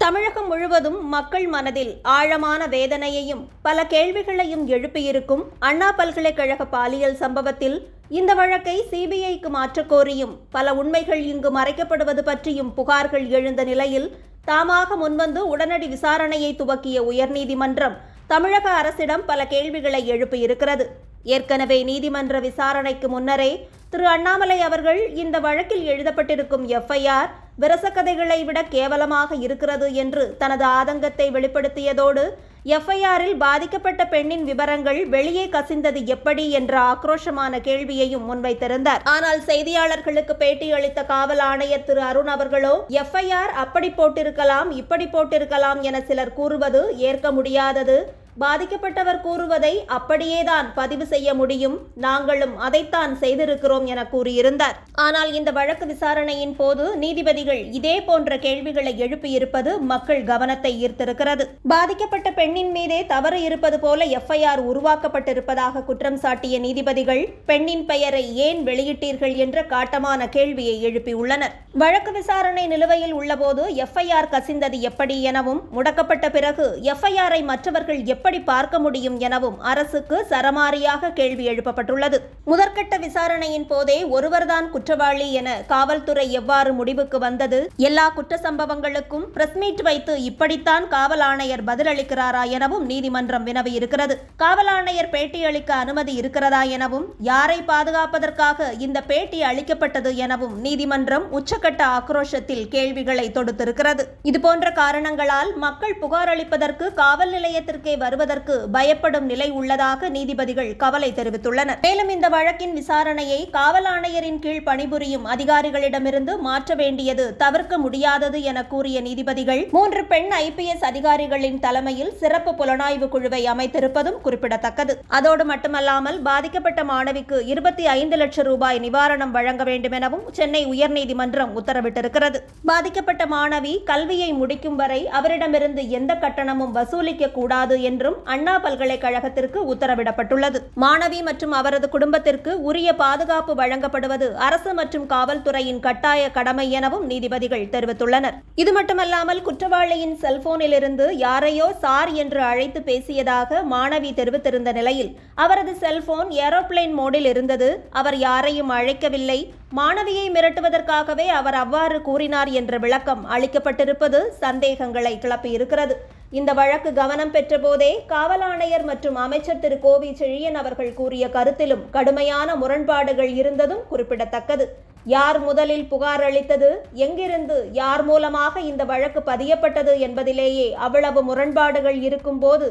தமிழகம் முழுவதும் மக்கள் மனதில் ஆழமான வேதனையையும் பல கேள்விகளையும் எழுப்பியிருக்கும் அண்ணா பல்கலைக்கழக பாலியல் சம்பவத்தில் இந்த வழக்கை சிபிஐக்கு மாற்றக் கோரியும் பல உண்மைகள் இங்கு மறைக்கப்படுவது பற்றியும் புகார்கள் எழுந்த நிலையில் தாமாக முன்வந்து உடனடி விசாரணையை துவக்கிய உயர்நீதிமன்றம் தமிழக அரசிடம் பல கேள்விகளை எழுப்பியிருக்கிறது. ஏற்கனவே நீதிமன்ற விசாரணைக்கு முன்னரே திரு அண்ணாமலை அவர்கள் இந்த வழக்கில் எழுதப்பட்டிருக்கும் எஃப்ஐஆர் விரசக்கதைகளை விட கேவலமாக இருக்கிறது என்று தனது ஆதங்கத்தை வெளிப்படுத்தியதோடு எஃப்ஐஆரில் பாதிக்கப்பட்ட பெண்ணின் விவரங்கள் வெளியே கசிந்தது எப்படி என்ற ஆக்ரோஷமான கேள்வியையும் முன்வைத்திருந்தார். ஆனால் செய்தியாளர்களுக்கு பேட்டியளித்த காவல் ஆணையர் திரு அருண் அவர்களோ எஃப்ஐஆர் அப்படி போட்டிருக்கலாம் இப்படி போட்டிருக்கலாம் என சிலர் கூறுவது ஏற்க முடியாதது. பாதிக்கப்பட்டவர் கூறுவதை அப்படியேதான் பதிவு செய்ய முடியும், நாங்களும் அதைத்தான் செய்திருக்கிறோம் என கூறியிருந்தார். ஆனால் இந்த வழக்கு விசாரணையின் போது நீதிபதிகள் இதே போன்ற கேள்விகளை எழுப்பியிருப்பது மக்கள் கவனத்தை ஈர்த்திருக்கிறது. பாதிக்கப்பட்ட பெண்ணின் மீதே தவறு இருப்பது போல எஃப்ஐஆர் உருவாக்கப்பட்டிருப்பதாக குற்றம் சாட்டிய நீதிபதிகள் பெண்ணின் பெயரை ஏன் வெளியிட்டீர்கள் என்ற காட்டமான கேள்வியை எழுப்பியுள்ளனர். வழக்கு விசாரணை நிலுவையில் உள்ளபோது எஃப்ஐஆர் கசிந்தது எப்படி எனவும் முடக்கப்பட்ட பிறகு எஃப்ஐஆரை மற்றவர்கள் எப்படி பார்க்க முடியும் எனவும் அரசுக்கு சரமாரியாக கேள்வி எழுப்பப்பட்டுள்ளது. முதற்கட்ட விசாரணையின் போதே ஒருவர்தான் குற்றவாளி என காவல்துறை எவ்வாறு முடிவுக்கு வந்தது, எல்லா குற்ற சம்பவங்களுக்கும் பிரஸ் மீட் வைத்து இப்படித்தான் காவல் ஆணையர் பதிலளிக்கிறாரா எனவும் நீதிமன்றம் வினவியிருக்கிறது. காவல் ஆணையர் பேட்டியளிக்க அனுமதி இருக்கிறதா எனவும் யாரை பாதுகாப்பதற்காக இந்த பேட்டி அளிக்கப்பட்டது எனவும் நீதிமன்றம் உச்சக்கட்ட ஆக்ரோஷத்தில் கேள்விகளை தொடுத்திருக்கிறது. இதுபோன்ற காரணங்களால் மக்கள் புகார் அளிப்பதற்கு காவல் நிலையத்திற்கே வருவதற்கு பயப்படும் நிலை உள்ளதாக நீதிபதிகள் கவலை தெரிவித்துள்ளனர். மேலும் இந்த வழக்கின் விசாரணையை காவல் ஆணையரின் கீழ் பணிபுரியும் அதிகாரிகளிடமிருந்து மாற்ற வேண்டியது தவிர்க்க முடியாதது என கூறிய நீதிபதிகள் 3 பெண் IPS அதிகாரிகளின் தலைமையில் சிறப்பு புலனாய்வு குழுவை அமைத்திருப்பதும் குறிப்பிடத்தக்கது. அதோடு மட்டுமல்லாமல் பாதிக்கப்பட்ட மாணவிக்கு 25 லட்சம் ரூபாய் நிவாரணம் வழங்க வேண்டும் எனவும் சென்னை உயர்நீதிமன்றம் உத்தரவிட்டிருக்கிறது. பாதிக்கப்பட்ட மாணவி கல்வியை முடிக்கும் வரை அவரிடமிருந்து எந்த கட்டணமும் வசூலிக்க கூடாது என்றும் அண்ணா பல்கலைக்கழகத்திற்கு உத்தரவிடப்பட்டுள்ளது. மாணவி மற்றும் அவரது குடும்பத்திற்கு உரிய பாதுகாப்பு வழங்கப்படுவது அரசு மற்றும் காவல்துறையின் கட்டாய கடமை எனவும் நீதிபதிகள் தெரிவித்துள்ளனர். இது மட்டுமல்லாமல் குற்றவாளியின் செல்போனில் இருந்து யாரையோ சார் என்று அழைத்து பேசியதாக மாணவி தெரிவித்திருந்த நிலையில் அவரது செல்போன் ஏரோப்ளேன் மோடில் இருந்தது. அவர் யாரையும் அழைக்கவில்லை, மாணவியை மிரட்டுவதற்காகவே அவர் அவ்வாறு கூறினார் என்ற விளக்கம் அளிக்கப்பட்டிருப்பது சந்தேகங்களை கிளப்பியிருக்கிறது. இந்த வழக்கு கவனம் பெற்ற போதே காவல் ஆணையர் மற்றும் அமைச்சர் திரு கோவி செழியன் அவர்கள் கூறிய கருத்திலும் கடுமையான முரண்பாடுகள் இருந்ததும் குறிப்பிடத்தக்கது. யார் முதலில் புகார் அளித்தது, எங்கிருந்து யார் மூலமாக இந்த வழக்கு பதியப்பட்டது என்பதிலேயே அவ்வளவு முரண்பாடுகள் இருக்கும் போது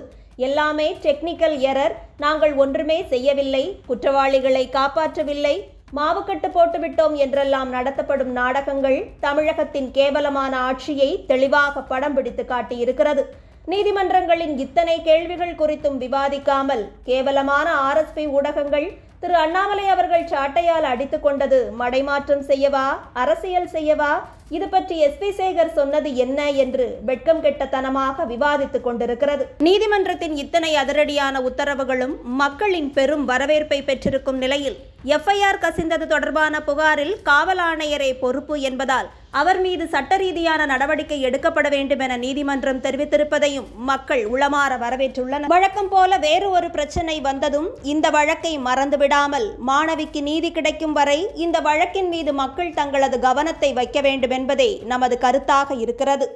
எல்லாமே டெக்னிக்கல் எரர், நாங்கள் ஒன்றுமே செய்யவில்லை, குற்றவாளிகளை காப்பாற்றவில்லை, மாவுக்கட்டு போட்டுவிட்டோம் என்றெல்லாம் நடத்தப்படும் நாடகங்கள் தமிழகத்தின் கேவலமான ஆட்சியை தெளிவாக படம் பிடித்து காட்டியிருக்கிறது. நீதிமன்றங்களின் இத்தனை கேள்விகள் குறித்தும் விவாதிக்காமல் கேவலமான RSP ஊடகங்கள் திரு அண்ணாமலை அவர்கள் சாட்டையால் அடித்துக் கொண்டது மடைமாற்றம் செய்யவா, அரசியல் செய்யவா, இது பற்றி SP சேகர் சொன்னது என்ன என்று வெட்கம் கெட்டத்தனமாக விவாதித்துக் கொண்டிருக்கிறது. நீதிமன்றத்தின் இத்தனை அதிரடியான உத்தரவுகளும் மக்களின் பெரும் வரவேற்பை பெற்றிருக்கும் நிலையில் எஃப்ஐஆர் கசிந்தது தொடர்பான புகாரில் காவல் ஆணையரே பொறுப்பு என்பதால் அவர் மீது சட்ட ரீதியான நடவடிக்கை எடுக்கப்பட வேண்டும் என நீதிமன்றம் தெரிவித்திருப்பதையும் மக்கள் உளமாற வரவேற்றுள்ளனர். வழக்கம் போல வேறு ஒரு பிரச்சனை வந்ததும் இந்த வழக்கை மறந்துவிடாமல் மாணவிக்கு நீதி கிடைக்கும் வரை இந்த வழக்கின் மீது மக்கள் தங்களது கவனத்தை வைக்க வேண்டும் என்பதே நமது கருத்தாக இருக்கிறது.